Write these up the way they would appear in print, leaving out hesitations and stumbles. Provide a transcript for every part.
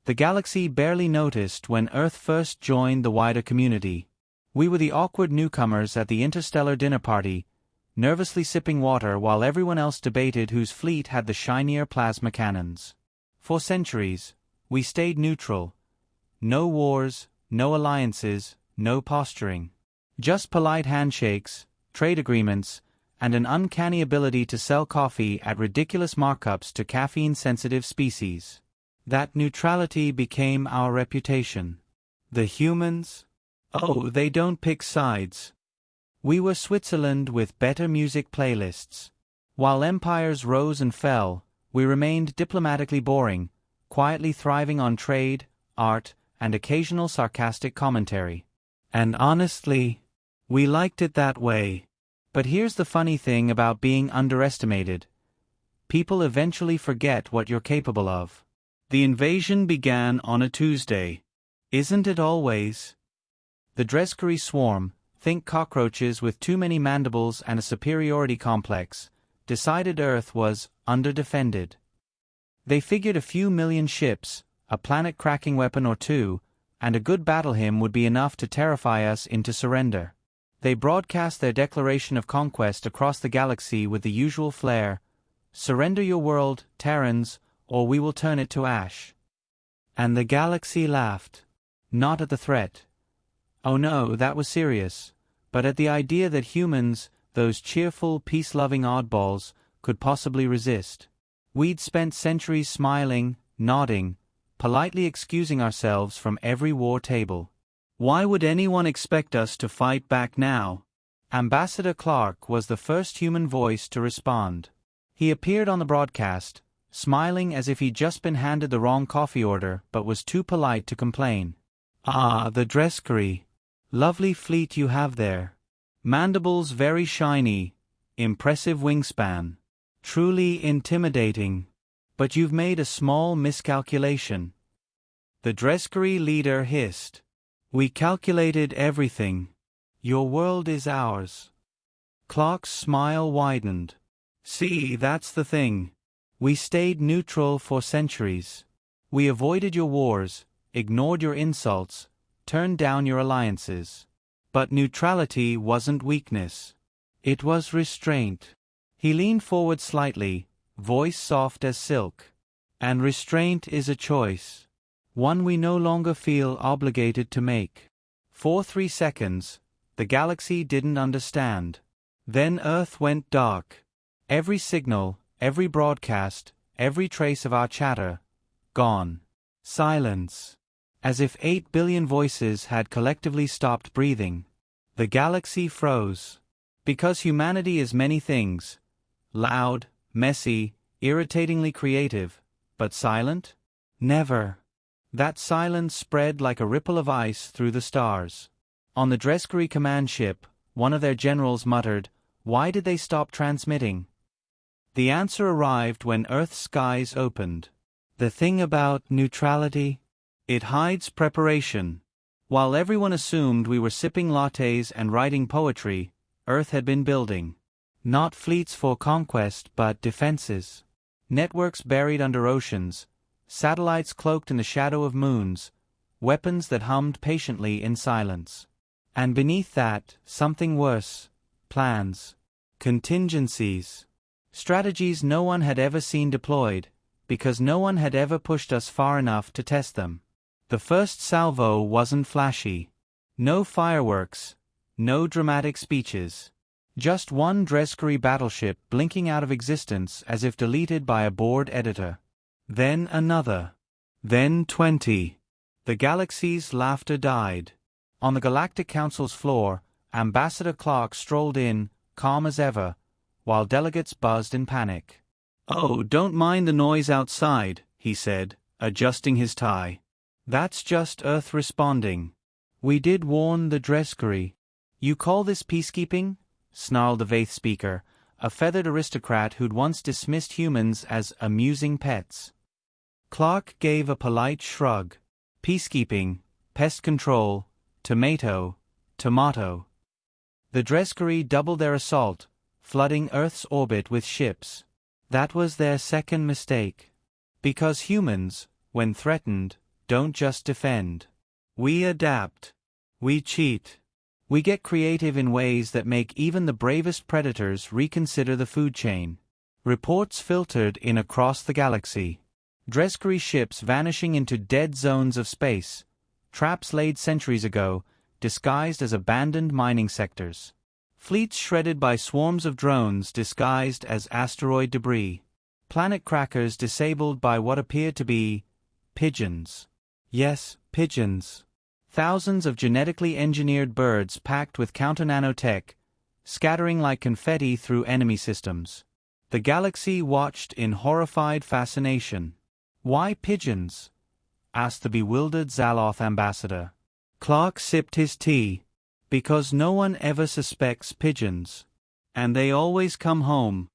The galaxy barely noticed when Earth first joined the wider community. We were the awkward newcomers at the interstellar dinner party, nervously sipping water while everyone else debated whose fleet had the shinier plasma cannons. For centuries, we stayed neutral. No wars, no alliances, no posturing. Just polite handshakes, trade agreements, and an uncanny ability to sell coffee at ridiculous markups to caffeine-sensitive species. That neutrality became our reputation. The humans? Oh, they don't pick sides. We were Switzerland with better music playlists. While empires rose and fell, we remained diplomatically boring, quietly thriving on trade, art, and occasional sarcastic commentary. And honestly, we liked it that way. But here's the funny thing about being underestimated. People eventually forget what you're capable of. The invasion began on a Tuesday. Isn't it always? The Dreskery swarm, think cockroaches with too many mandibles and a superiority complex, decided Earth was underdefended. They figured a few million ships, a planet-cracking weapon or two, and a good battle hymn would be enough to terrify us into surrender. They broadcast their declaration of conquest across the galaxy with the usual flair: "Surrender your world, Terrans, or we will turn it to ash." And the galaxy laughed. Not at the threat. Oh no, that was serious. But at the idea that humans, those cheerful, peace-loving oddballs, could possibly resist. We'd spent centuries smiling, nodding, politely excusing ourselves from every war table. Why would anyone expect us to fight back now? Ambassador Clark was the first human voice to respond. He appeared on the broadcast, smiling as if he'd just been handed the wrong coffee order but was too polite to complain. "Ah, the Dreskery. Lovely fleet you have there. Mandibles very shiny, impressive wingspan. Truly intimidating. But you've made a small miscalculation." The Dreskery leader hissed. "We calculated everything. Your world is ours." Clark's smile widened. "See, that's the thing. We stayed neutral for centuries. We avoided your wars, ignored your insults, turned down your alliances. But neutrality wasn't weakness. It was restraint." He leaned forward slightly, voice soft as silk. "And restraint is a choice. One we no longer feel obligated to make." For 3 seconds, the galaxy didn't understand. Then Earth went dark. Every signal, every broadcast, every trace of our chatter, gone. Silence. As if 8 billion voices had collectively stopped breathing. The galaxy froze. Because humanity is many things. Loud, messy, irritatingly creative, but silent? Never. That silence spread like a ripple of ice through the stars. On the Dreskery command ship, one of their generals muttered, "Why did they stop transmitting?" The answer arrived when Earth's skies opened. The thing about neutrality? It hides preparation. While everyone assumed we were sipping lattes and writing poetry, Earth had been building. Not fleets for conquest but defenses. Networks buried under oceans, satellites cloaked in the shadow of moons, weapons that hummed patiently in silence. And beneath that, something worse: plans. Contingencies. Strategies no one had ever seen deployed, because no one had ever pushed us far enough to test them. The first salvo wasn't flashy. No fireworks, no dramatic speeches. Just one Dreskery battleship blinking out of existence as if deleted by a bored editor. Then another. Then 20. The galaxy's laughter died. On the Galactic Council's floor, Ambassador Clark strolled in, calm as ever, while delegates buzzed in panic. "Oh, don't mind the noise outside," he said, adjusting his tie. "That's just Earth responding. We did warn the Dreskery." "You call this peacekeeping?" snarled the Vaith speaker, a feathered aristocrat who'd once dismissed humans as amusing pets. Clark gave a polite shrug. "Peacekeeping, pest control, tomato. The Dreskery doubled their assault, flooding Earth's orbit with ships. That was their second mistake. Because humans, when threatened, don't just defend. We adapt. We cheat. We get creative in ways that make even the bravest predators reconsider the food chain. Reports filtered in across the galaxy. Dreskery ships vanishing into dead zones of space. Traps laid centuries ago, disguised as abandoned mining sectors. Fleets shredded by swarms of drones disguised as asteroid debris. Planet crackers disabled by what appeared to be pigeons. Yes, pigeons. Thousands of genetically engineered birds packed with counter-nanotech, scattering like confetti through enemy systems. The galaxy watched in horrified fascination. "Why pigeons?" asked the bewildered Zaloth ambassador. Clark sipped his tea. "Because no one ever suspects pigeons. And they always come home."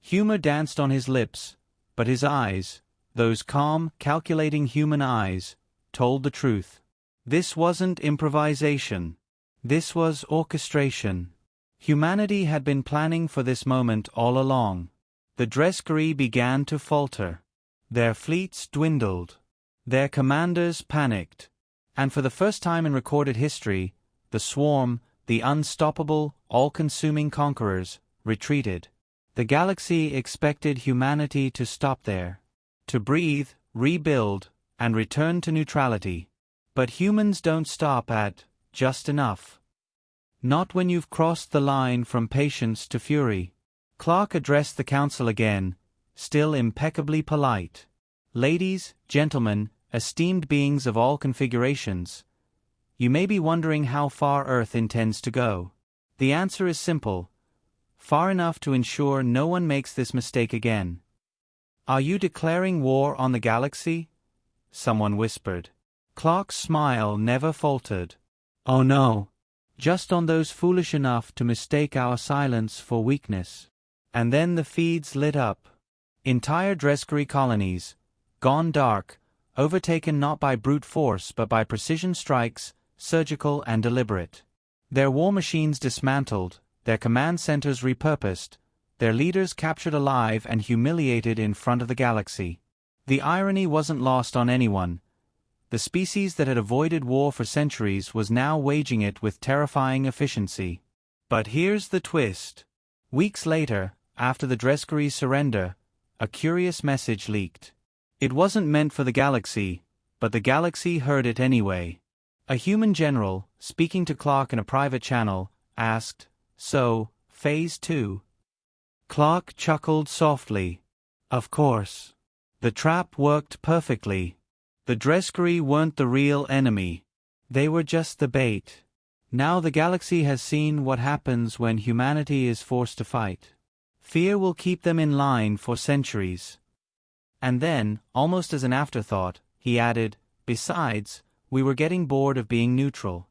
Humor danced on his lips, but his eyes, those calm, calculating human eyes, told the truth. This wasn't improvisation. This was orchestration. Humanity had been planning for this moment all along. The Dreskery began to falter. Their fleets dwindled. Their commanders panicked. And for the first time in recorded history, the swarm, the unstoppable, all-consuming conquerors, retreated. The galaxy expected humanity to stop there, to breathe, rebuild, and return to neutrality. But humans don't stop at just enough. Not when you've crossed the line from patience to fury. Clark addressed the council again, still impeccably polite. "Ladies, gentlemen, esteemed beings of all configurations, you may be wondering how far Earth intends to go. The answer is simple. Far enough to ensure no one makes this mistake again." "Are you declaring war on the galaxy?" someone whispered. Clark's smile never faltered. "Oh no. Just on those foolish enough to mistake our silence for weakness." And then the feeds lit up. Entire Dreskery colonies, gone dark, overtaken not by brute force but by precision strikes, surgical and deliberate. Their war machines dismantled, their command centers repurposed, their leaders captured alive and humiliated in front of the galaxy. The irony wasn't lost on anyone. The species that had avoided war for centuries was now waging it with terrifying efficiency. But here's the twist. Weeks later, after the Dreskery's surrender, a curious message leaked. It wasn't meant for the galaxy, but the galaxy heard it anyway. A human general, speaking to Clark in a private channel, asked, "So, Phase 2? Clark chuckled softly. "Of course. The trap worked perfectly. The Dreskery weren't the real enemy. They were just the bait. Now the galaxy has seen what happens when humanity is forced to fight. Fear will keep them in line for centuries." And then, almost as an afterthought, he added, "Besides, we were getting bored of being neutral."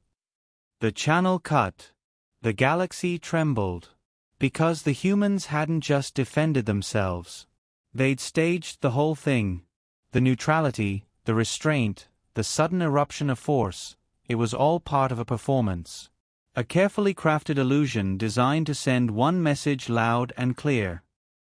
The channel cut. The galaxy trembled. Because the humans hadn't just defended themselves. They'd staged the whole thing. The neutrality, the restraint, the sudden eruption of force, it was all part of a performance. A carefully crafted illusion designed to send one message loud and clear.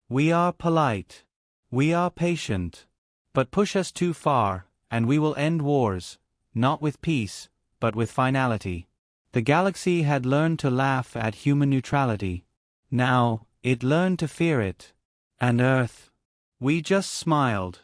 We are polite. We are patient. But push us too far, and we will end wars, not with peace, but with finality. The galaxy had learned to laugh at human neutrality. Now, it learned to fear it. And Earth. We just smiled.